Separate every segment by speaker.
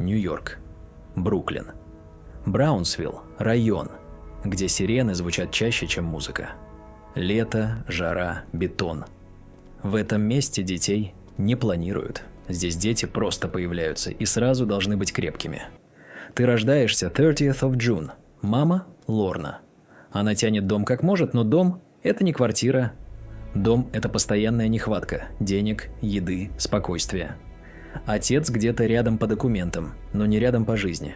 Speaker 1: Нью-Йорк. Бруклин. Браунсвилл – район, где сирены звучат чаще, чем музыка. Лето, жара, бетон. В этом месте детей не планируют. Здесь дети просто появляются и сразу должны быть крепкими. Ты рождаешься 30th of June. Мама – Лорна. Она тянет дом как может, но дом – это не квартира. Дом – это постоянная нехватка денег, еды, спокойствия. Отец где-то рядом по документам, но не рядом по жизни.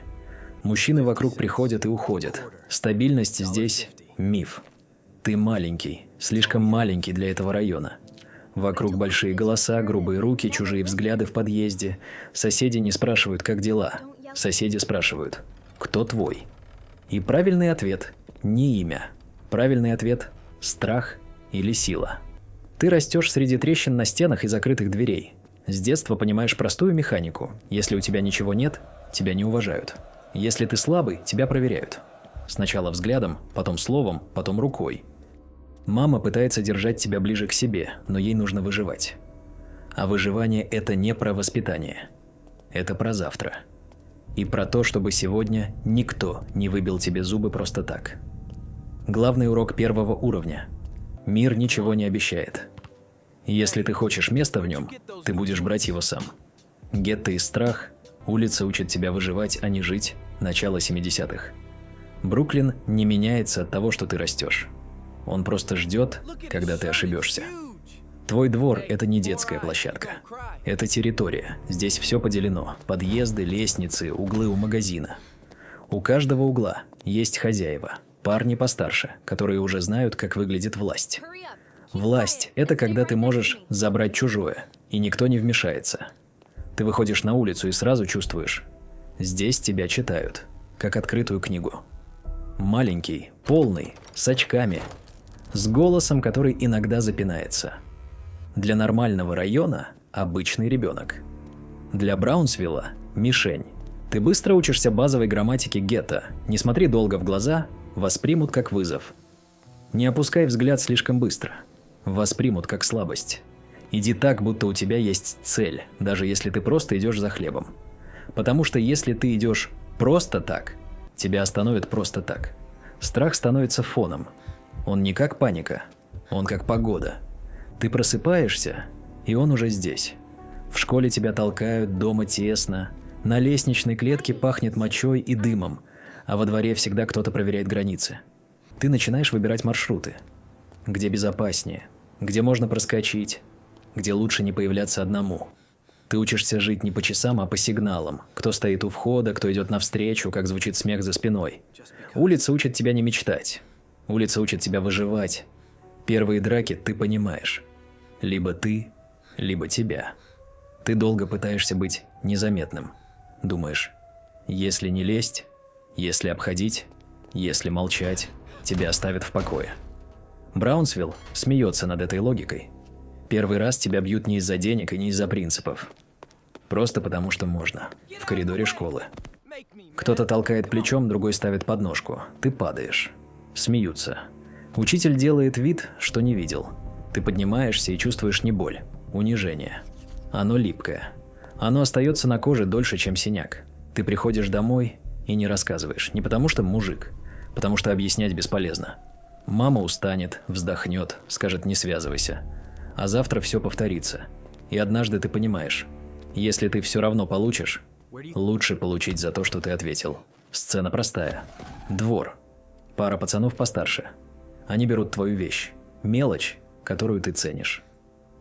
Speaker 1: Мужчины вокруг приходят и уходят. Стабильность здесь – миф. Ты маленький, слишком маленький для этого района. Вокруг большие голоса, грубые руки, чужие взгляды в подъезде. Соседи не спрашивают, как дела. Соседи спрашивают, кто твой? И правильный ответ – не имя. Правильный ответ – страх или сила. Ты растешь среди трещин на стенах и закрытых дверей. С детства понимаешь простую механику. Если у тебя ничего нет, тебя не уважают. Если ты слабый, тебя проверяют. Сначала взглядом, потом словом, потом рукой. Мама пытается держать тебя ближе к себе, но ей нужно выживать. А выживание – это не про воспитание. Это про завтра. И про то, чтобы сегодня никто не выбил тебе зубы просто так. Главный урок первого уровня. Мир ничего не обещает. Если ты хочешь места в нем, ты будешь брать его сам. Гетто и страх, улица учит тебя выживать, а не жить. Начало 70-х. Бруклин не меняется от того, что ты растешь. Он просто ждет, когда ты ошибешься. Твой двор – это не детская площадка. Это территория. Здесь все поделено. Подъезды, лестницы, углы у магазина. У каждого угла есть хозяева. Парни постарше, которые уже знают, как выглядит власть. Власть – это когда ты можешь забрать чужое, и никто не вмешается. Ты выходишь на улицу и сразу чувствуешь – здесь тебя читают, как открытую книгу. Маленький, полный, с очками, с голосом, который иногда запинается. Для нормального района – обычный ребенок. Для Браунсвилла – мишень. Ты быстро учишься базовой грамматике гетто, не смотри долго в глаза, воспримут как вызов. Не опускай взгляд слишком быстро, воспримут как слабость. Иди так, будто у тебя есть цель, даже если ты просто идешь за хлебом. Потому что если ты идешь просто так, тебя остановят просто так. Страх становится фоном. Он не как паника, он как погода. Ты просыпаешься, и он уже здесь. В школе тебя толкают, дома тесно, на лестничной клетке пахнет мочой и дымом, а во дворе всегда кто-то проверяет границы. Ты начинаешь выбирать маршруты. Где безопаснее, где можно проскочить, где лучше не появляться одному. Ты учишься жить не по часам, а по сигналам. Кто стоит у входа, кто идет навстречу, как звучит смех за спиной. Улица учит тебя не мечтать. Улица учит тебя выживать. Первые драки ты понимаешь. Либо ты, либо тебя. Ты долго пытаешься быть незаметным. Думаешь, если не лезть, если обходить, если молчать, тебя оставят в покое. Браунсвилл смеется над этой логикой. Первый раз тебя бьют не из-за денег и не из-за принципов. Просто потому, что можно. В коридоре школы. Кто-то толкает плечом, другой ставит подножку. Ты падаешь. Смеются. Учитель делает вид, что не видел. Ты поднимаешься и чувствуешь не боль, унижение. Оно липкое. Оно остается на коже дольше, чем синяк. Ты приходишь домой и не рассказываешь. Не потому что мужик, потому что объяснять бесполезно. Мама устанет, вздохнет, скажет «не связывайся». А завтра все повторится. И однажды ты понимаешь, если ты все равно получишь, лучше получить за то, что ты ответил. Сцена простая. Двор. Пара пацанов постарше. Они берут твою вещь. Мелочь, которую ты ценишь.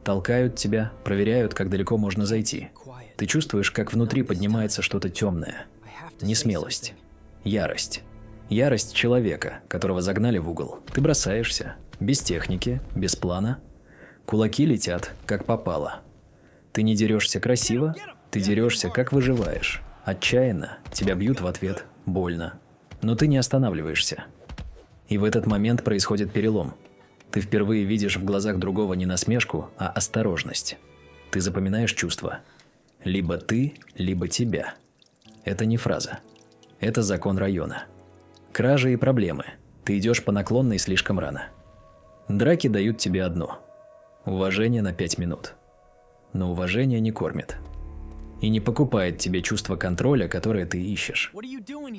Speaker 1: Толкают тебя, проверяют, как далеко можно зайти. Ты чувствуешь, как внутри поднимается что-то темное. Несмелость. Ярость. Ярость человека, которого загнали в угол. Ты бросаешься. Без техники, без плана. Кулаки летят, как попало. Ты не дерешься красиво, ты дерешься, как выживаешь. Отчаянно, тебя бьют в ответ, больно. Но ты не останавливаешься. И в этот момент происходит перелом. Ты впервые видишь в глазах другого не насмешку, а осторожность. Ты запоминаешь чувства. Либо ты, либо тебя. Это не фраза. Это закон района. Кражи и проблемы. Ты идешь по наклонной слишком рано. Драки дают тебе одно. Уважение на 5 минут. Но уважение не кормит. и не покупает тебе чувство контроля, которое ты ищешь.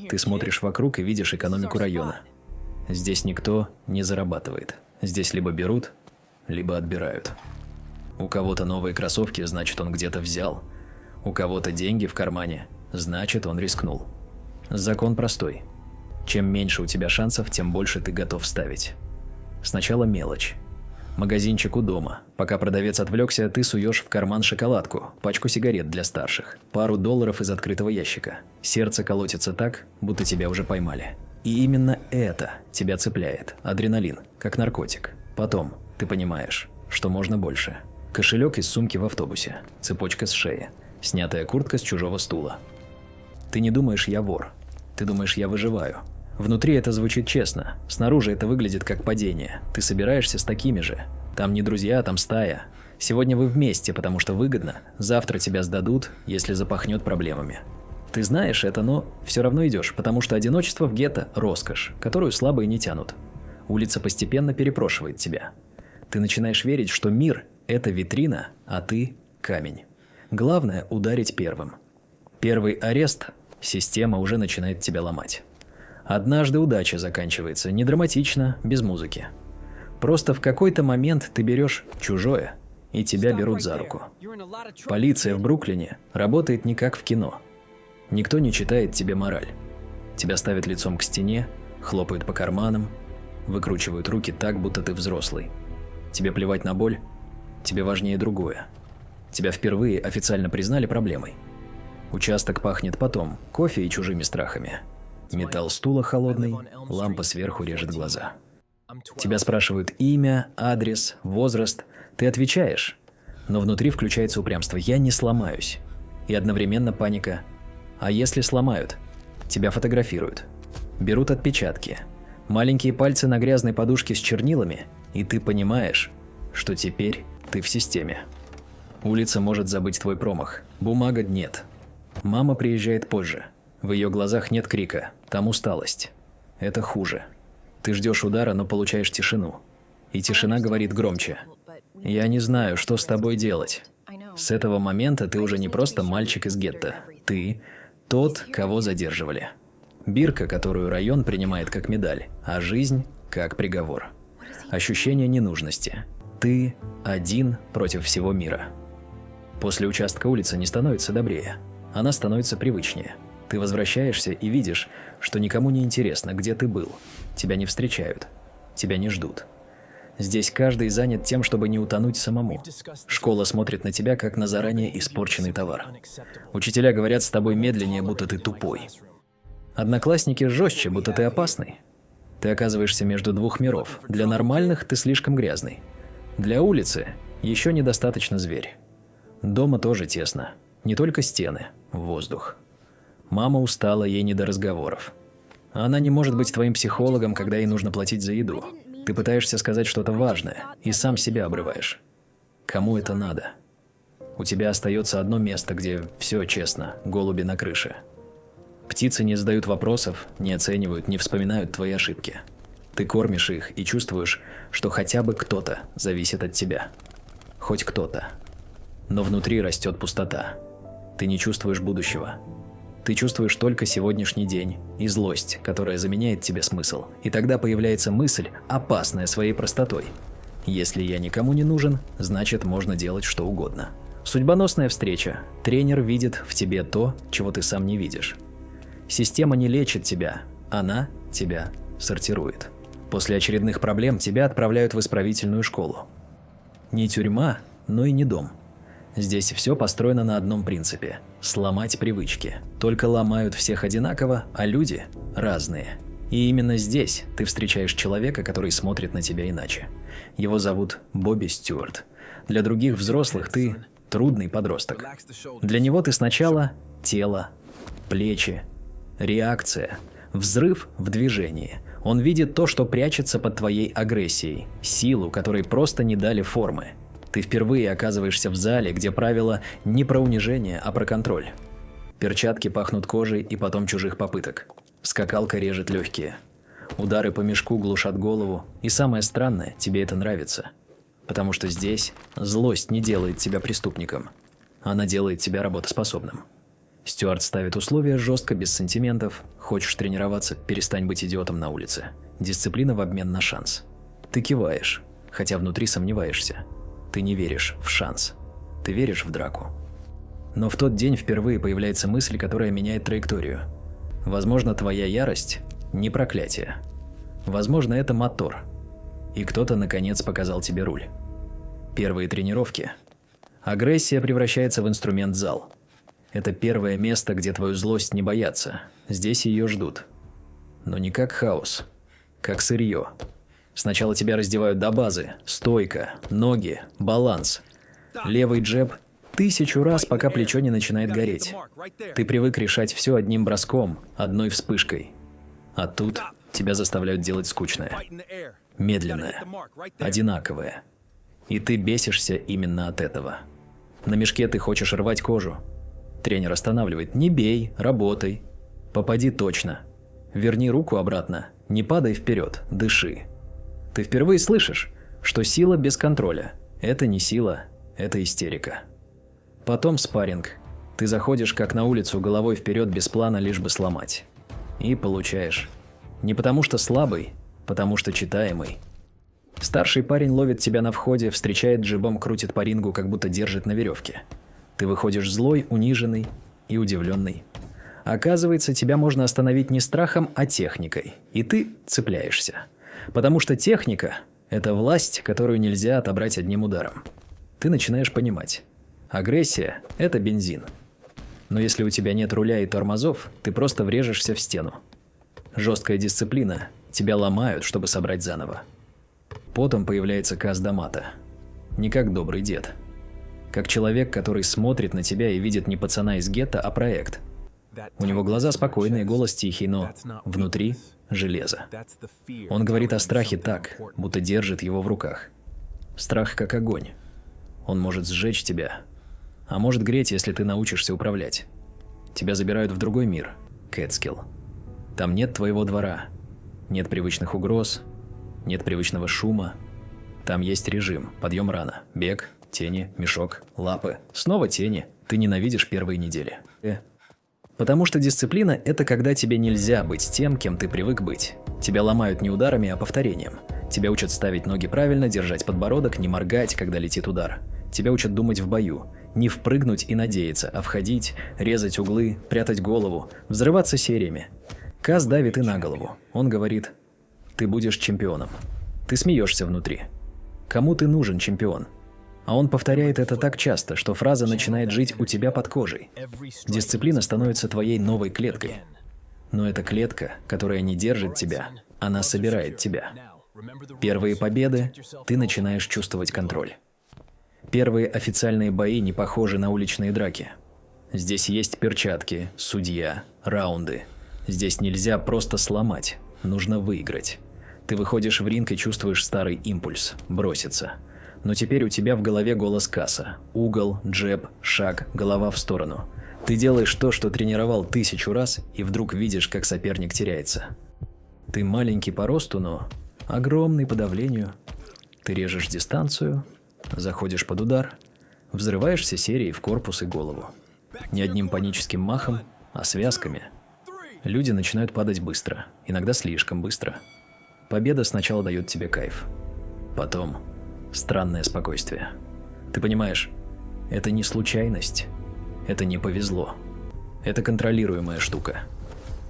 Speaker 1: Ты смотришь вокруг и видишь экономику района. Здесь никто не зарабатывает. Здесь либо берут, либо отбирают. У кого-то новые кроссовки, значит, он где-то взял. У кого-то деньги в кармане, значит, он рискнул. Закон простой. Чем меньше у тебя шансов, тем больше ты готов ставить. Сначала мелочь. Магазинчик у дома. Пока продавец отвлекся, ты суешь в карман шоколадку, пачку сигарет для старших, пару долларов из открытого ящика. Сердце колотится так, будто тебя уже поймали. И именно это тебя цепляет. Адреналин, как наркотик. Потом ты понимаешь, что можно больше. Кошелек из сумки в автобусе, цепочка с шеи, снятая куртка с чужого стула. Ты не думаешь «я вор», ты думаешь «я выживаю». Внутри это звучит честно, снаружи это выглядит как падение. Ты собираешься с такими же. Там не друзья, там стая. Сегодня вы вместе, потому что выгодно. Завтра тебя сдадут, если запахнет проблемами. Ты знаешь это, но все равно идешь, потому что одиночество в гетто – роскошь, которую слабые не тянут. Улица постепенно перепрошивает тебя. Ты начинаешь верить, что мир – это витрина, а ты – камень. Главное – ударить первым. Первый арест – система уже начинает тебя ломать. Однажды удача заканчивается, не драматично, без музыки. Просто в какой-то момент ты берешь чужое, и тебя берут за руку. Полиция в Бруклине работает не как в кино. Никто не читает тебе мораль. Тебя ставят лицом к стене, хлопают по карманам, выкручивают руки так, будто ты взрослый. Тебе плевать на боль, тебе важнее другое. Тебя впервые официально признали проблемой. Участок пахнет потом, кофе и чужими страхами. Металл стула холодный, лампа сверху режет глаза. Тебя спрашивают имя, адрес, возраст. Ты отвечаешь, но внутри включается упрямство «я не сломаюсь». И одновременно паника «а если сломают?» Тебя фотографируют, берут отпечатки, маленькие пальцы на грязной подушке с чернилами, и ты понимаешь, что теперь ты в системе. Улица может забыть твой промах, бумага нет. Мама приезжает позже. В ее глазах нет крика, там усталость. Это хуже. Ты ждешь удара, но получаешь тишину. И тишина говорит громче. «Я не знаю, что с тобой делать». С этого момента ты уже не просто мальчик из гетто. Ты тот, кого задерживали. Бирка, которую район принимает как медаль, а жизнь как приговор. Ощущение ненужности. Ты один против всего мира. После участка улица не становится добрее. Она становится привычнее. Ты возвращаешься и видишь, что никому не интересно, где ты был. Тебя не встречают. Тебя не ждут. Здесь каждый занят тем, чтобы не утонуть самому. Школа смотрит на тебя, как на заранее испорченный товар. Учителя говорят с тобой медленнее, будто ты тупой. Одноклассники жестче, будто ты опасный. Ты оказываешься между двух миров. Для нормальных ты слишком грязный. Для улицы еще недостаточно зверь. Дома тоже тесно. Не только стены, воздух. Мама устала, ей не до разговоров. Она не может быть твоим психологом, когда ей нужно платить за еду. Ты пытаешься сказать что-то важное и сам себя обрываешь. Кому это надо? У тебя остается одно место, где все честно, голуби на крыше. Птицы не задают вопросов, не оценивают, не вспоминают твои ошибки. Ты кормишь их и чувствуешь, что хотя бы кто-то зависит от тебя. Хоть кто-то. Но внутри растет пустота. Ты не чувствуешь будущего. Ты чувствуешь только сегодняшний день и злость, которая заменяет тебе смысл. И тогда появляется мысль, опасная своей простотой. Если я никому не нужен, значит можно делать что угодно. Судьбоносная встреча. Тренер видит в тебе то, чего ты сам не видишь. Система не лечит тебя, она тебя сортирует. После очередных проблем тебя отправляют в исправительную школу. Не тюрьма, но и не дом. Здесь все построено на одном принципе – сломать привычки. Только ломают всех одинаково, а люди разные. И именно здесь ты встречаешь человека, который смотрит на тебя иначе. Его зовут Бобби Стюарт. Для других взрослых ты трудный подросток. Для него ты сначала тело, плечи, реакция, взрыв в движении. Он видит то, что прячется под твоей агрессией, силу, которой просто не дали формы. Ты впервые оказываешься в зале, где правила не про унижение, а про контроль. Перчатки пахнут кожей и потом чужих попыток. Скакалка режет легкие. Удары по мешку глушат голову. И самое странное, тебе это нравится. Потому что здесь злость не делает тебя преступником. Она делает тебя работоспособным. Стюарт ставит условия жестко, без сантиментов. Хочешь тренироваться, перестань быть идиотом на улице. Дисциплина в обмен на шанс. Ты киваешь, хотя внутри сомневаешься. Ты не веришь в шанс. Ты веришь в драку. Но в тот день впервые появляется мысль, которая меняет траекторию. Возможно, твоя ярость – не проклятие. Возможно, это мотор. И кто-то, наконец, показал тебе руль. Первые тренировки. Агрессия превращается в инструмент зал. Это первое место, где твою злость не боятся. Здесь ее ждут. Но не как хаос, как сырье. Сначала тебя раздевают до базы. Стойка, ноги, баланс. Левый джеб 1000 раз, пока плечо не начинает гореть. Ты привык решать все одним броском, одной вспышкой. А тут тебя заставляют делать скучное. Медленное. Одинаковое. И ты бесишься именно от этого. На мешке ты хочешь рвать кожу. Тренер останавливает. Не бей, работай. Попади точно. Верни руку обратно. Не падай вперед, дыши. Ты впервые слышишь, что сила без контроля. Это не сила, это истерика. Потом спарринг. Ты заходишь как на улицу головой вперед без плана, лишь бы сломать. И получаешь. Не потому что слабый, потому что читаемый. Старший парень ловит тебя на входе, встречает джебом, крутит по рингу, как будто держит на веревке. Ты выходишь злой, униженный и удивленный. Оказывается, тебя можно остановить не страхом, а техникой. И ты цепляешься. Потому что техника – это власть, которую нельзя отобрать одним ударом. Ты начинаешь понимать. Агрессия – это бензин. Но если у тебя нет руля и тормозов, ты просто врежешься в стену. Жесткая дисциплина. Тебя ломают, чтобы собрать заново. Потом появляется Каз Дамата. Не как добрый дед. Как человек, который смотрит на тебя и видит не пацана из гетто, а проект. У него глаза спокойные, голос тихий, но внутри – железо. Он говорит о страхе так, будто держит его в руках. Страх как огонь. Он может сжечь тебя, а может греть, если ты научишься управлять. Тебя забирают в другой мир – Кэтскилл. Там нет твоего двора, нет привычных угроз, нет привычного шума. Там есть режим, подъем рано, бег, тени, мешок, лапы, снова тени. Ты ненавидишь первые недели. Потому что дисциплина – это когда тебе нельзя быть тем, кем ты привык быть. Тебя ломают не ударами, а повторением. Тебя учат ставить ноги правильно, держать подбородок, не моргать, когда летит удар. Тебя учат думать в бою. Не впрыгнуть и надеяться, а входить, резать углы, прятать голову, взрываться сериями. Каз давит и на голову. Он говорит: ты будешь чемпионом. Ты смеешься внутри. Кому ты нужен, чемпион? А он повторяет это так часто, что фраза начинает жить у тебя под кожей. Дисциплина становится твоей новой клеткой. Но эта клетка, которая не держит тебя, она собирает тебя. Первые победы – ты начинаешь чувствовать контроль. Первые официальные бои не похожи на уличные драки. Здесь есть перчатки, судья, раунды. Здесь нельзя просто сломать, нужно выиграть. Ты выходишь в ринг и чувствуешь старый импульс – броситься. Но теперь у тебя в голове голос Каза. Угол, джеб, шаг, голова в сторону. Ты делаешь то, что тренировал 1000 раз, и вдруг видишь, как соперник теряется. Ты маленький по росту, но огромный по давлению. Ты режешь дистанцию, заходишь под удар, взрываешься серией в корпус и голову. Не одним паническим махом, а связками. Люди начинают падать быстро, иногда слишком быстро. Победа сначала дает тебе кайф. Потом странное спокойствие. Ты понимаешь, это не случайность, это не повезло. Это контролируемая штука.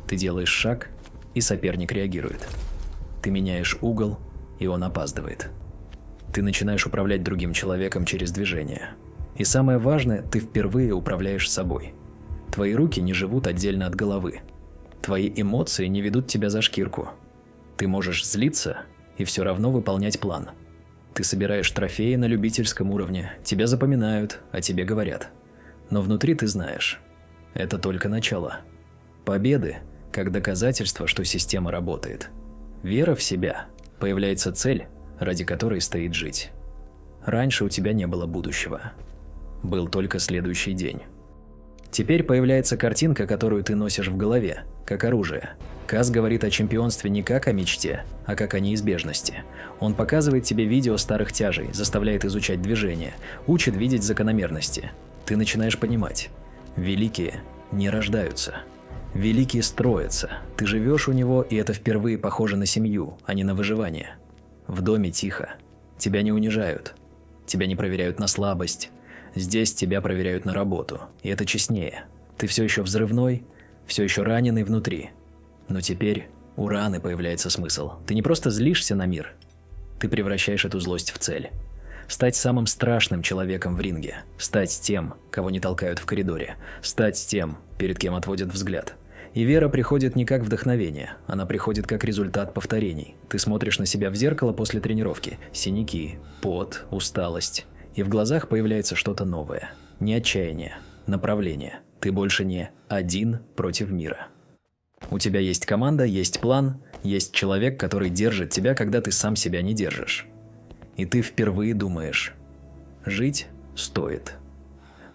Speaker 1: Ты делаешь шаг, и соперник реагирует. Ты меняешь угол, и он опаздывает. Ты начинаешь управлять другим человеком через движение. И самое важное, ты впервые управляешь собой. Твои руки не живут отдельно от головы. Твои эмоции не ведут тебя за шкирку. Ты можешь злиться и все равно выполнять план. Ты собираешь трофеи на любительском уровне, тебя запоминают, о тебе говорят. Но внутри ты знаешь, это только начало. Победы – как доказательство, что система работает. Вера в себя – появляется цель, ради которой стоит жить. Раньше у тебя не было будущего. Был только следующий день. Теперь появляется картинка, которую ты носишь в голове, как оружие. Каз говорит о чемпионстве не как о мечте, а как о неизбежности. Он показывает тебе видео старых тяжей, заставляет изучать движения, учит видеть закономерности. Ты начинаешь понимать, великие не рождаются, великие строятся. Ты живешь у него, и это впервые похоже на семью, а не на выживание. В доме тихо, тебя не унижают, тебя не проверяют на слабость. Здесь тебя проверяют на работу, и это честнее. Ты все еще взрывной, все еще раненый внутри. Но теперь у раны появляется смысл. Ты не просто злишься на мир, ты превращаешь эту злость в цель. Стать самым страшным человеком в ринге, стать тем, кого не толкают в коридоре, стать тем, перед кем отводят взгляд. И вера приходит не как вдохновение, она приходит как результат повторений. Ты смотришь на себя в зеркало после тренировки, синяки, пот, усталость. И в глазах появляется что-то новое. Не отчаяние, направление. Ты больше не один против мира. У тебя есть команда, есть план, есть человек, который держит тебя, когда ты сам себя не держишь. И ты впервые думаешь: жить стоит.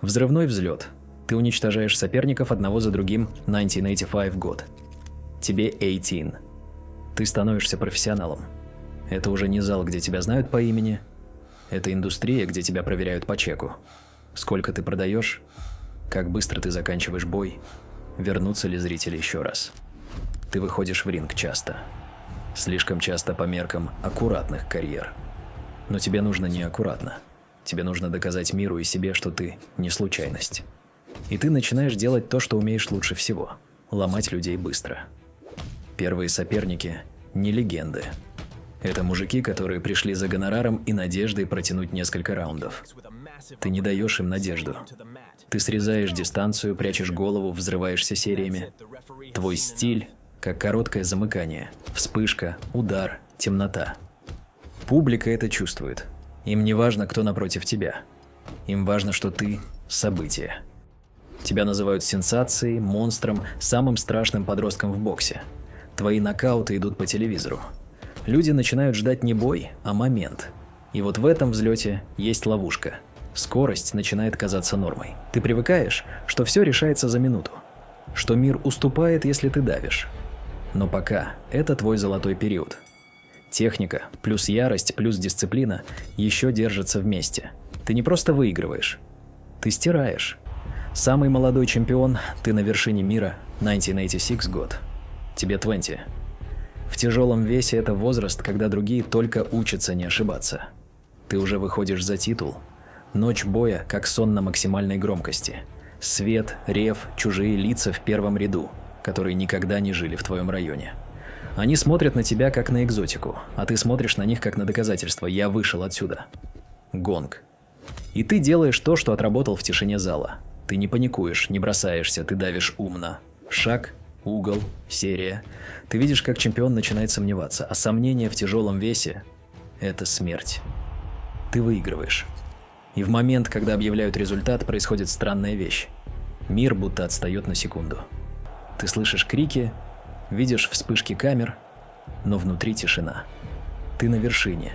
Speaker 1: Взрывной взлет. Ты уничтожаешь соперников одного за другим. 1985 год. Тебе 18. Ты становишься профессионалом. Это уже не зал, где тебя знают по имени. Это индустрия, где тебя проверяют по чеку. Сколько ты продаешь, как быстро ты заканчиваешь бой, вернутся ли зрители еще раз. Ты выходишь в ринг часто. Слишком часто по меркам аккуратных карьер. Но тебе нужно не аккуратно. Тебе нужно доказать миру и себе, что ты не случайность. И ты начинаешь делать то, что умеешь лучше всего – ломать людей быстро. Первые соперники – не легенды. Это мужики, которые пришли за гонораром и надеждой протянуть несколько раундов. Ты не даешь им надежду. Ты срезаешь дистанцию, прячешь голову, взрываешься сериями. Твой стиль – как короткое замыкание, вспышка, удар, темнота. Публика это чувствует. Им не важно, кто напротив тебя. Им важно, что ты – событие. Тебя называют сенсацией, монстром, самым страшным подростком в боксе. Твои нокауты идут по телевизору. Люди начинают ждать не бой, а момент. И вот в этом взлете есть ловушка. Скорость начинает казаться нормой. Ты привыкаешь, что все решается за минуту. Что мир уступает, если ты давишь. Но пока это твой золотой период. Техника, плюс ярость, плюс дисциплина еще держатся вместе. Ты не просто выигрываешь. Ты стираешь. Самый молодой чемпион, ты на вершине мира, 1986 год. Тебе 20. В тяжелом весе это возраст, когда другие только учатся не ошибаться. Ты уже выходишь за титул. Ночь боя, как сон на максимальной громкости. Свет, рев, чужие лица в первом ряду, которые никогда не жили в твоем районе. Они смотрят на тебя как на экзотику, а ты смотришь на них как на доказательство: я вышел отсюда. Гонг. И ты делаешь то, что отработал в тишине зала. Ты не паникуешь, не бросаешься, ты давишь умно. Шаг, угол, серия. Ты видишь, как чемпион начинает сомневаться, а сомнение в тяжелом весе – это смерть. Ты выигрываешь. И в момент, когда объявляют результат, происходит странная вещь. Мир будто отстает на секунду. Ты слышишь крики, видишь вспышки камер, но внутри тишина. Ты на вершине.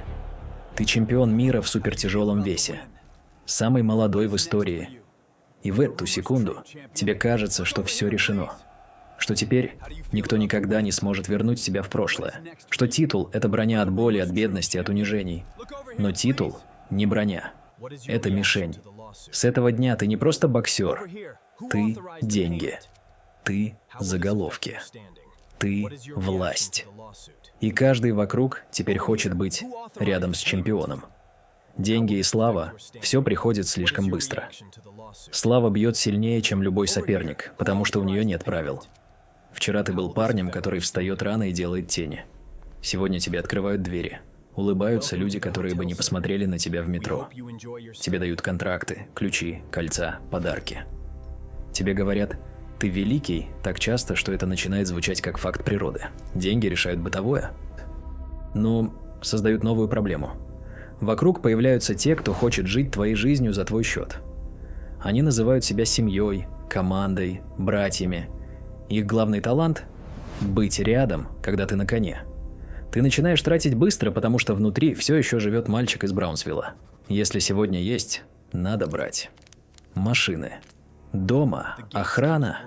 Speaker 1: Ты чемпион мира в супертяжелом весе. Самый молодой в истории. И в эту секунду тебе кажется, что все решено. Что теперь никто никогда не сможет вернуть тебя в прошлое. Что титул – это броня от боли, от бедности, от унижений. Но титул не броня. Это мишень. С этого дня ты не просто боксер. Ты – деньги. Ты – заголовки. Ты – власть. И каждый вокруг теперь хочет быть рядом с чемпионом. Деньги и слава – все приходит слишком быстро. Слава бьет сильнее, чем любой соперник, потому что у нее нет правил. Вчера ты был парнем, который встает рано и делает тени. Сегодня тебе открывают двери. Улыбаются люди, которые бы не посмотрели на тебя в метро. Тебе дают контракты, ключи, кольца, подарки. Тебе говорят: ты великий так часто, что это начинает звучать как факт природы. Деньги решают бытовое. Но создают новую проблему. Вокруг появляются те, кто хочет жить твоей жизнью за твой счет. Они называют себя семьей, командой, братьями. Их главный талант – быть рядом, когда ты на коне. Ты начинаешь тратить быстро, потому что внутри все еще живет мальчик из Браунсвилла. Если сегодня есть, надо брать. Машины. Дома, охрана,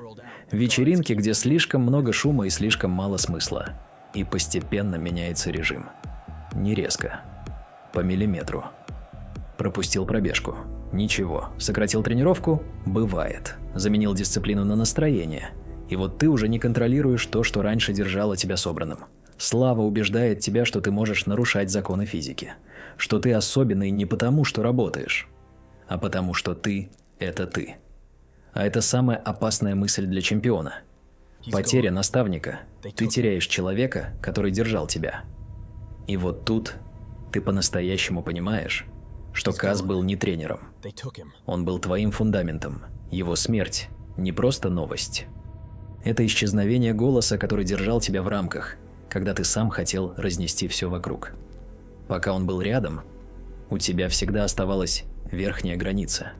Speaker 1: вечеринки, где слишком много шума и слишком мало смысла. И постепенно меняется режим. Не резко. По миллиметру. Пропустил пробежку. Ничего. Сократил тренировку? Бывает. Заменил дисциплину на настроение. И вот ты уже не контролируешь то, что раньше держало тебя собранным. Слава убеждает тебя, что ты можешь нарушать законы физики. Что ты особенный не потому, что работаешь, а потому, что ты – это ты. А это самая опасная мысль для чемпиона. Потеря наставника. Ты теряешь человека, который держал тебя. И вот тут ты по-настоящему понимаешь, что Каз был не тренером. Он был твоим фундаментом. Его смерть – не просто новость. Это исчезновение голоса, который держал тебя в рамках, когда ты сам хотел разнести все вокруг. Пока он был рядом, у тебя всегда оставалась верхняя граница.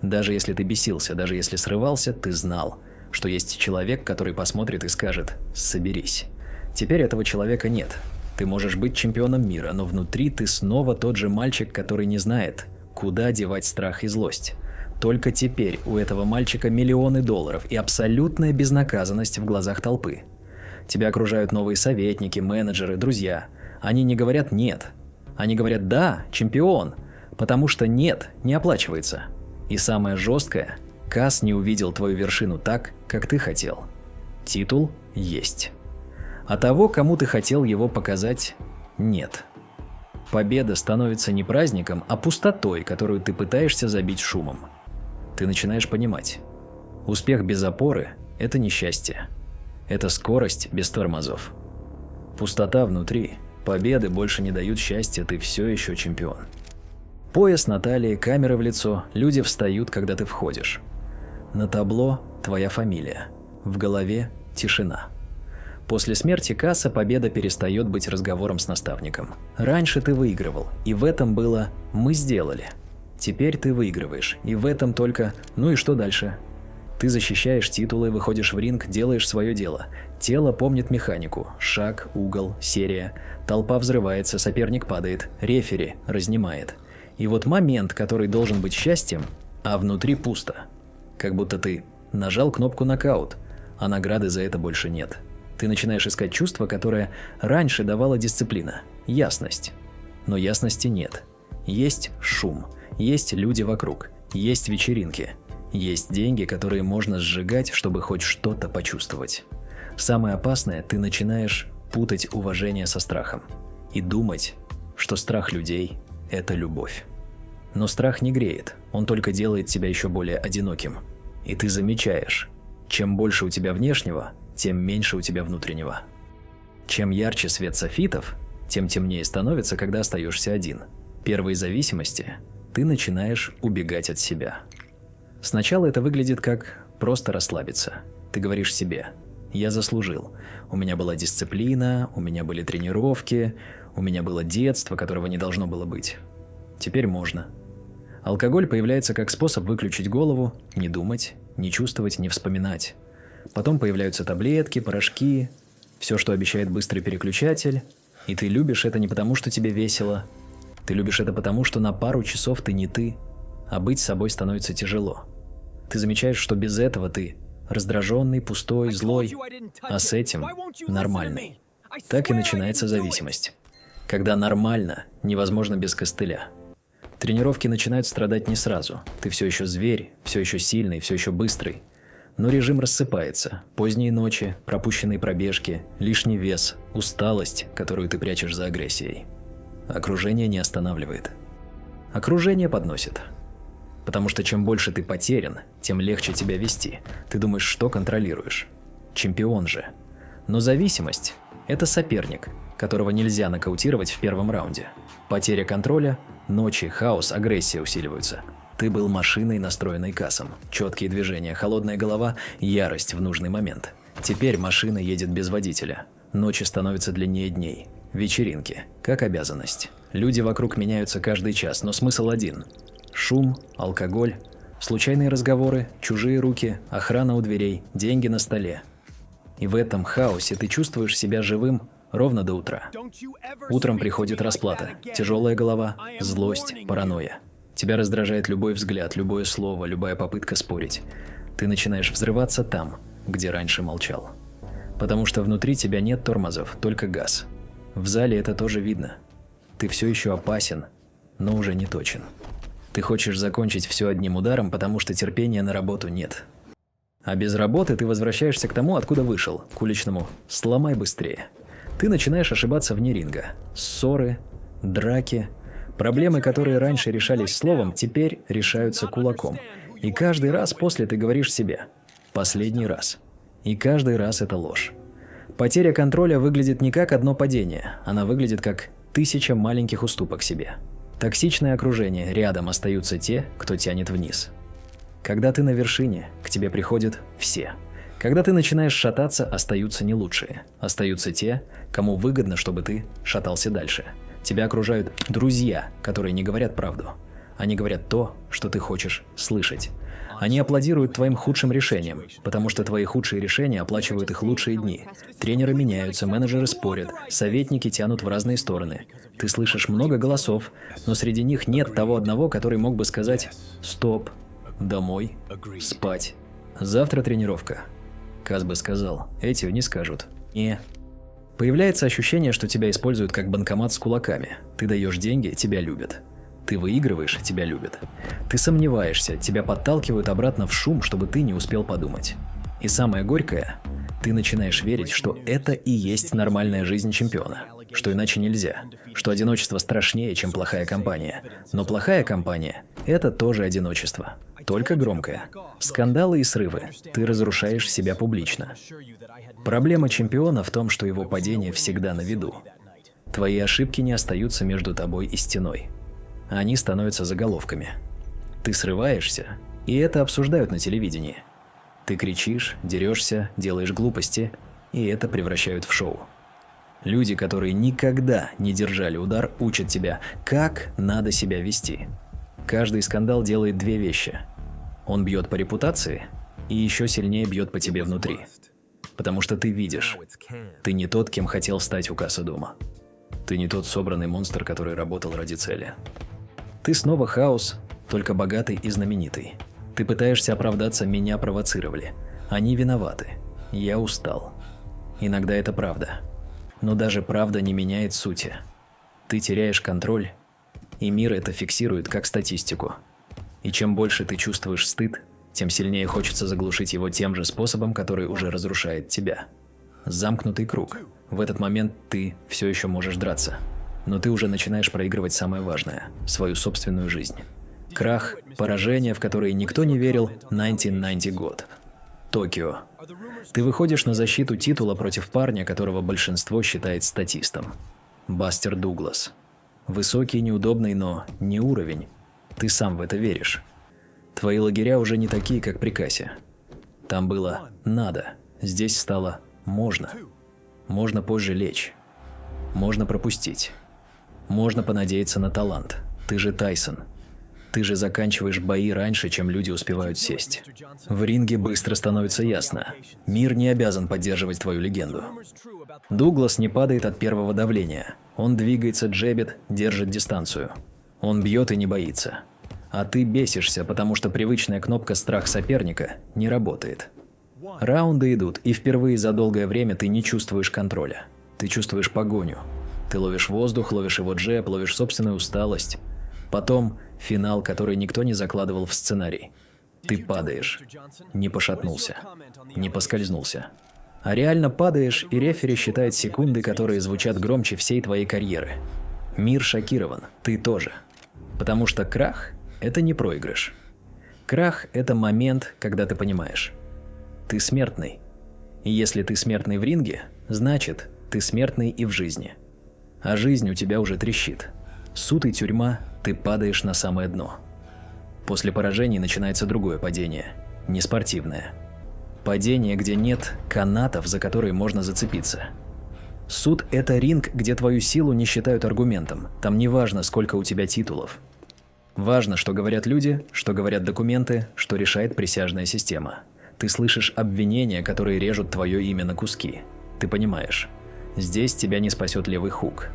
Speaker 1: Даже если ты бесился, даже если срывался, ты знал, что есть человек, который посмотрит и скажет «соберись». Теперь этого человека нет. Ты можешь быть чемпионом мира, но внутри ты снова тот же мальчик, который не знает, куда девать страх и злость. Только теперь у этого мальчика миллионы долларов и абсолютная безнаказанность в глазах толпы. Тебя окружают новые советники, менеджеры, друзья. Они не говорят «нет». Они говорят «да, чемпион», потому что «нет» не оплачивается. И самое жесткое – Каз не увидел твою вершину так, как ты хотел. Титул есть. А того, кому ты хотел его показать, нет. Победа становится не праздником, а пустотой, которую ты пытаешься забить шумом. Ты начинаешь понимать. Успех без опоры – это несчастье. Это скорость без тормозов. Пустота внутри. Победы больше не дают счастья, ты все еще чемпион. Пояс на талии, камера в лицо, люди встают, когда ты входишь. На табло твоя фамилия. В голове тишина. После смерти Каза победа перестает быть разговором с наставником. Раньше ты выигрывал, и в этом было «мы сделали». Теперь ты выигрываешь, и в этом только «ну и что дальше?». Ты защищаешь титулы, выходишь в ринг, делаешь свое дело. Тело помнит механику. Шаг, угол, серия. Толпа взрывается, соперник падает, рефери разнимает. И вот момент, который должен быть счастьем, а внутри пусто. Как будто ты нажал кнопку нокаут, а награды за это больше нет. Ты начинаешь искать чувство, которое раньше давала дисциплина, ясность. Но ясности нет. Есть шум, есть люди вокруг, есть вечеринки. Есть деньги, которые можно сжигать, чтобы хоть что-то почувствовать. Самое опасное, ты начинаешь путать уважение со страхом и думать, что страх людей – это любовь. Но страх не греет, он только делает тебя еще более одиноким. И ты замечаешь, чем больше у тебя внешнего, тем меньше у тебя внутреннего. Чем ярче свет софитов, тем темнее становится, когда остаешься один. Первой зависимости ты начинаешь убегать от себя. Сначала это выглядит как просто расслабиться. Ты говоришь себе «я заслужил». У меня была дисциплина, у меня были тренировки, у меня было детство, которого не должно было быть. Теперь можно. Алкоголь появляется как способ выключить голову, не думать, не чувствовать, не вспоминать. Потом появляются таблетки, порошки, все, что обещает быстрый переключатель. И ты любишь это не потому, что тебе весело. Ты любишь это потому, что на пару часов ты не ты, а быть собой становится тяжело. Ты замечаешь, что без этого ты раздраженный, пустой, злой, а с этим нормальный. Так и начинается зависимость. Когда нормально, невозможно без костыля. Тренировки начинают страдать не сразу. Ты все еще зверь, все еще сильный, все еще быстрый. Но режим рассыпается. Поздние ночи, пропущенные пробежки, лишний вес, усталость, которую ты прячешь за агрессией. Окружение не останавливает. Окружение подносит. Потому что чем больше ты потерян, тем легче тебя вести. Ты думаешь, что контролируешь. Чемпион же. Но зависимость – это соперник, которого нельзя нокаутировать в первом раунде. Потеря контроля, ночи, хаос, агрессия усиливаются. Ты был машиной, настроенной Казом. Четкие движения, холодная голова, ярость в нужный момент. Теперь машина едет без водителя. Ночи становятся длиннее дней. Вечеринки, как обязанность. Люди вокруг меняются каждый час, но смысл один. Шум, алкоголь, случайные разговоры, чужие руки, охрана у дверей, деньги на столе. И в этом хаосе ты чувствуешь себя живым ровно до утра. Утром приходит расплата, тяжелая голова, злость, паранойя. Тебя раздражает любой взгляд, любое слово, любая попытка спорить. Ты начинаешь взрываться там, где раньше молчал. Потому что внутри тебя нет тормозов, только газ. В зале это тоже видно. Ты все еще опасен, но уже не точен. Ты хочешь закончить все одним ударом, потому что терпения на работу нет. А без работы ты возвращаешься к тому, откуда вышел, к уличному «сломай быстрее». Ты начинаешь ошибаться вне ринга. Ссоры, драки, проблемы, которые раньше решались словом, теперь решаются кулаком. И каждый раз после ты говоришь себе «последний раз». И каждый раз это ложь. Потеря контроля выглядит не как одно падение, она выглядит как 1000 маленьких уступок себе. Токсичное окружение, рядом остаются те, кто тянет вниз. Когда ты на вершине, к тебе приходят все. Когда ты начинаешь шататься, остаются не лучшие. Остаются те, кому выгодно, чтобы ты шатался дальше. Тебя окружают друзья, которые не говорят правду. Они говорят то, что ты хочешь слышать. Они аплодируют твоим худшим решениям, потому что твои худшие решения оплачивают их лучшие дни. Тренеры меняются, менеджеры спорят, советники тянут в разные стороны. Ты слышишь много голосов, но среди них нет того одного, который мог бы сказать «стоп, домой, спать, завтра тренировка». Каз бы сказал, эти не скажут «не». Появляется ощущение, что тебя используют как банкомат с кулаками. Ты даешь деньги, тебя любят. Ты выигрываешь, тебя любят. Ты сомневаешься, тебя подталкивают обратно в шум, чтобы ты не успел подумать. И самое горькое, ты начинаешь верить, что это и есть нормальная жизнь чемпиона, что иначе нельзя, что одиночество страшнее, чем плохая компания. Но плохая компания – это тоже одиночество, только громкое. Скандалы и срывы, ты разрушаешь себя публично. Проблема чемпиона в том, что его падение всегда на виду. Твои ошибки не остаются между тобой и стеной. Они становятся заголовками. Ты срываешься, и это обсуждают на телевидении. Ты кричишь, дерешься, делаешь глупости, и это превращают в шоу. Люди, которые никогда не держали удар, учат тебя, как надо себя вести. Каждый скандал делает две вещи. Он бьет по репутации и еще сильнее бьет по тебе внутри. Потому что ты видишь, ты не тот, кем хотел стать у кассы дома. Ты не тот собранный монстр, который работал ради цели. Ты снова хаос, только богатый и знаменитый. Ты пытаешься оправдаться, меня провоцировали. Они виноваты. Я устал. Иногда это правда. Но даже правда не меняет сути. Ты теряешь контроль, и мир это фиксирует как статистику. И чем больше ты чувствуешь стыд, тем сильнее хочется заглушить его тем же способом, который уже разрушает тебя. Замкнутый круг. В этот момент ты все еще можешь драться. Но ты уже начинаешь проигрывать самое важное – свою собственную жизнь. Крах, поражение, в которые никто не верил, 1990 год. Токио. Ты выходишь на защиту титула против парня, которого большинство считает статистом. Бастер Дуглас. Высокий, неудобный, но не уровень. Ты сам в это веришь. Твои лагеря уже не такие, как при кассе. Там было «надо», здесь стало «можно». Можно позже лечь. Можно пропустить. Можно понадеяться на талант. Ты же Тайсон. Ты же заканчиваешь бои раньше, чем люди успевают сесть. В ринге быстро становится ясно. Мир не обязан поддерживать твою легенду. Дуглас не падает от первого давления. Он двигается, джебит, держит дистанцию. Он бьет и не боится. А ты бесишься, потому что привычная кнопка «Страх соперника» не работает. Раунды идут, и впервые за долгое время ты не чувствуешь контроля. Ты чувствуешь погоню. Ты ловишь воздух, ловишь его джеб, ловишь собственную усталость. Потом финал, который никто не закладывал в сценарий. Ты падаешь. Не пошатнулся. Не поскользнулся. А реально падаешь, и рефери считает секунды, которые звучат громче всей твоей карьеры. Мир шокирован. Ты тоже. Потому что крах – это не проигрыш. Крах – это момент, когда ты понимаешь. Ты смертный. И если ты смертный в ринге, значит, ты смертный и в жизни. А жизнь у тебя уже трещит. Суд и тюрьма, ты падаешь на самое дно. После поражений начинается другое падение, неспортивное. Падение, где нет канатов, за которые можно зацепиться. Суд – это ринг, где твою силу не считают аргументом. Там не важно, сколько у тебя титулов. Важно, что говорят люди, что говорят документы, что решает присяжная система. Ты слышишь обвинения, которые режут твое имя на куски. Ты понимаешь, здесь тебя не спасет левый хук.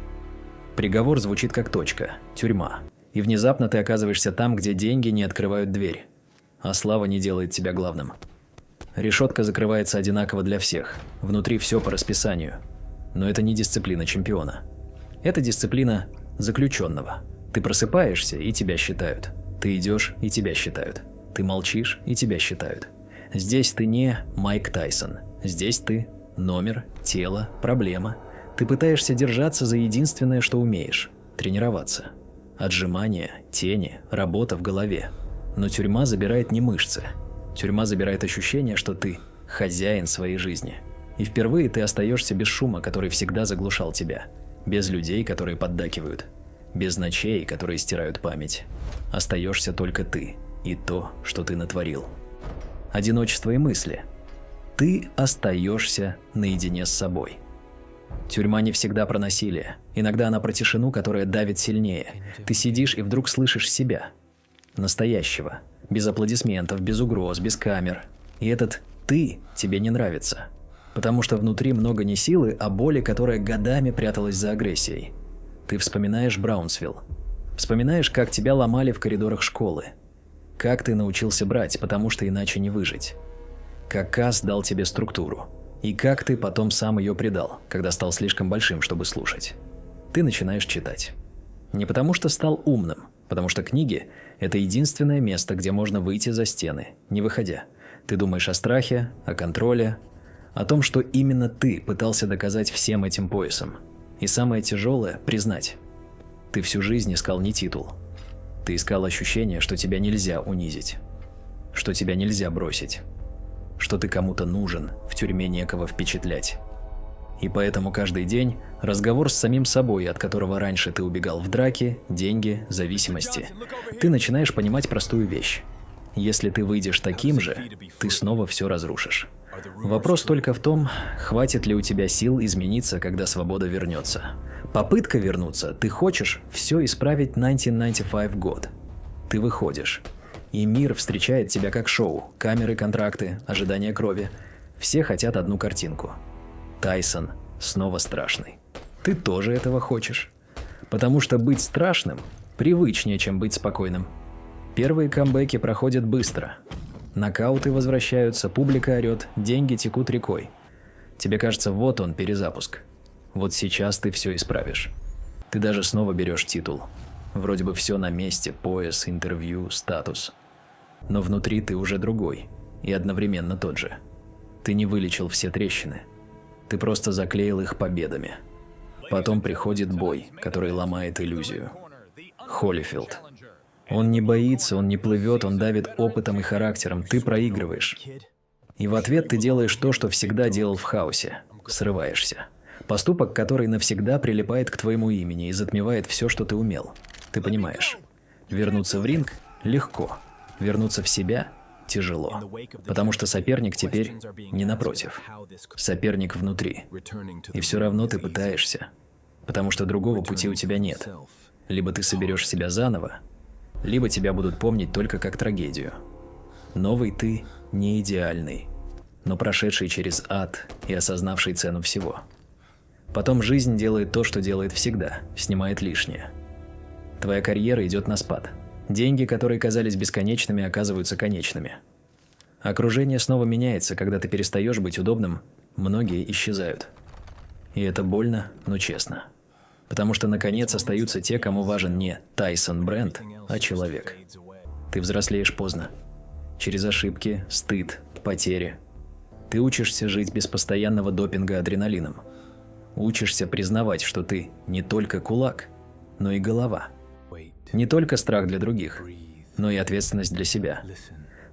Speaker 1: Приговор звучит как точка, тюрьма. И внезапно ты оказываешься там, где деньги не открывают дверь. А слава не делает тебя главным. Решетка закрывается одинаково для всех. Внутри все по расписанию. Но это не дисциплина чемпиона. Это дисциплина заключенного. Ты просыпаешься, и тебя считают. Ты идешь, и тебя считают. Ты молчишь, и тебя считают. Здесь ты не Майк Тайсон. Здесь ты номер, тело, проблема. Ты пытаешься держаться за единственное, что умеешь – тренироваться. Отжимания, тени, работа в голове. Но тюрьма забирает не мышцы. Тюрьма забирает ощущение, что ты хозяин своей жизни. И впервые ты остаешься без шума, который всегда заглушал тебя. Без людей, которые поддакивают. Без ночей, которые стирают память. Остаешься только ты и то, что ты натворил. Одиночество и мысли. Ты остаешься наедине с собой. Тюрьма не всегда про насилие. Иногда она про тишину, которая давит сильнее. Ты сидишь и вдруг слышишь себя. Настоящего. Без аплодисментов, без угроз, без камер. И этот «ты» тебе не нравится. Потому что внутри много не силы, а боли, которая годами пряталась за агрессией. Ты вспоминаешь Браунсвилл. Вспоминаешь, как тебя ломали в коридорах школы. Как ты научился брать, потому что иначе не выжить. Как Касс дал тебе структуру. И как ты потом сам ее предал, когда стал слишком большим, чтобы слушать. Ты начинаешь читать. Не потому что стал умным, потому что книги – это единственное место, где можно выйти за стены, не выходя. Ты думаешь о страхе, о контроле, о том, что именно ты пытался доказать всем этим поясом. И самое тяжелое – признать. Ты всю жизнь искал не титул. Ты искал ощущение, что тебя нельзя унизить, что тебя нельзя бросить, что ты кому-то нужен, в тюрьме некого впечатлять. И поэтому каждый день разговор с самим собой, от которого раньше ты убегал в драки, деньги, зависимости. Ты начинаешь понимать простую вещь. Если ты выйдешь таким же, ты снова все разрушишь. Вопрос только в том, хватит ли у тебя сил измениться, когда свобода вернется. Попытка вернуться, ты хочешь все исправить 1995 год. Ты выходишь. И мир встречает тебя как шоу. Камеры, контракты, ожидание крови. Все хотят одну картинку. Тайсон снова страшный. Ты тоже этого хочешь. Потому что быть страшным привычнее, чем быть спокойным. Первые камбэки проходят быстро. Нокауты возвращаются, публика орет, деньги текут рекой. Тебе кажется, вот он, перезапуск. Вот сейчас ты все исправишь. Ты даже снова берешь титул. Вроде бы все на месте, пояс, интервью, статус. Но внутри ты уже другой, и одновременно тот же. Ты не вылечил все трещины. Ты просто заклеил их победами. Потом приходит бой, который ломает иллюзию. Холлифилд. Он не боится, он не плывет, он давит опытом и характером. Ты проигрываешь. И в ответ ты делаешь то, что всегда делал в хаосе. Срываешься. Поступок, который навсегда прилипает к твоему имени и затмевает все, что ты умел. Ты понимаешь. Вернуться в ринг легко. Вернуться в себя тяжело. Потому что соперник теперь не напротив. Соперник внутри. И все равно ты пытаешься. Потому что другого пути у тебя нет. Либо ты соберешь себя заново, либо тебя будут помнить только как трагедию. Новый ты не идеальный, но прошедший через ад и осознавший цену всего. Потом жизнь делает то, что делает всегда, снимает лишнее. Твоя карьера идет на спад. Деньги, которые казались бесконечными, оказываются конечными. Окружение снова меняется, когда ты перестаешь быть удобным, многие исчезают. И это больно, но честно. Потому что, наконец, остаются те, кому важен не Тайсон бренд, а человек. Ты взрослеешь поздно. Через ошибки, стыд, потери. Ты учишься жить без постоянного допинга адреналином. Учишься признавать, что ты не только кулак, но и голова. Не только страх для других, но и ответственность для себя.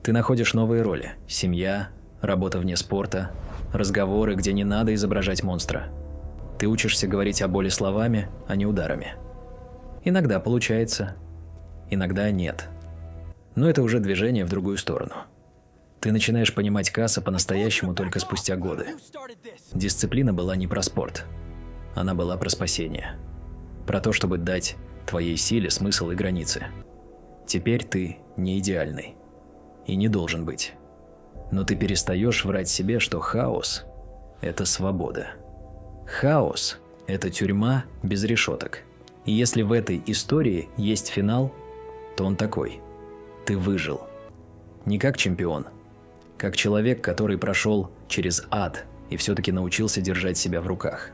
Speaker 1: Ты находишь новые роли – семья, работа вне спорта, разговоры, где не надо изображать монстра. Ты учишься говорить о боли словами, а не ударами. Иногда получается, иногда нет. Но это уже движение в другую сторону. Ты начинаешь понимать Касса по-настоящему только спустя годы. Дисциплина была не про спорт. Она была про спасение. Про то, чтобы дать твоей силе смысл и границы. Теперь ты не идеальный. И не должен быть. Но ты перестаешь врать себе, что хаос – это свобода. Хаос – это тюрьма без решеток. И если в этой истории есть финал, то он такой. Ты выжил. Не как чемпион. Как человек, который прошел через ад и все-таки научился держать себя в руках.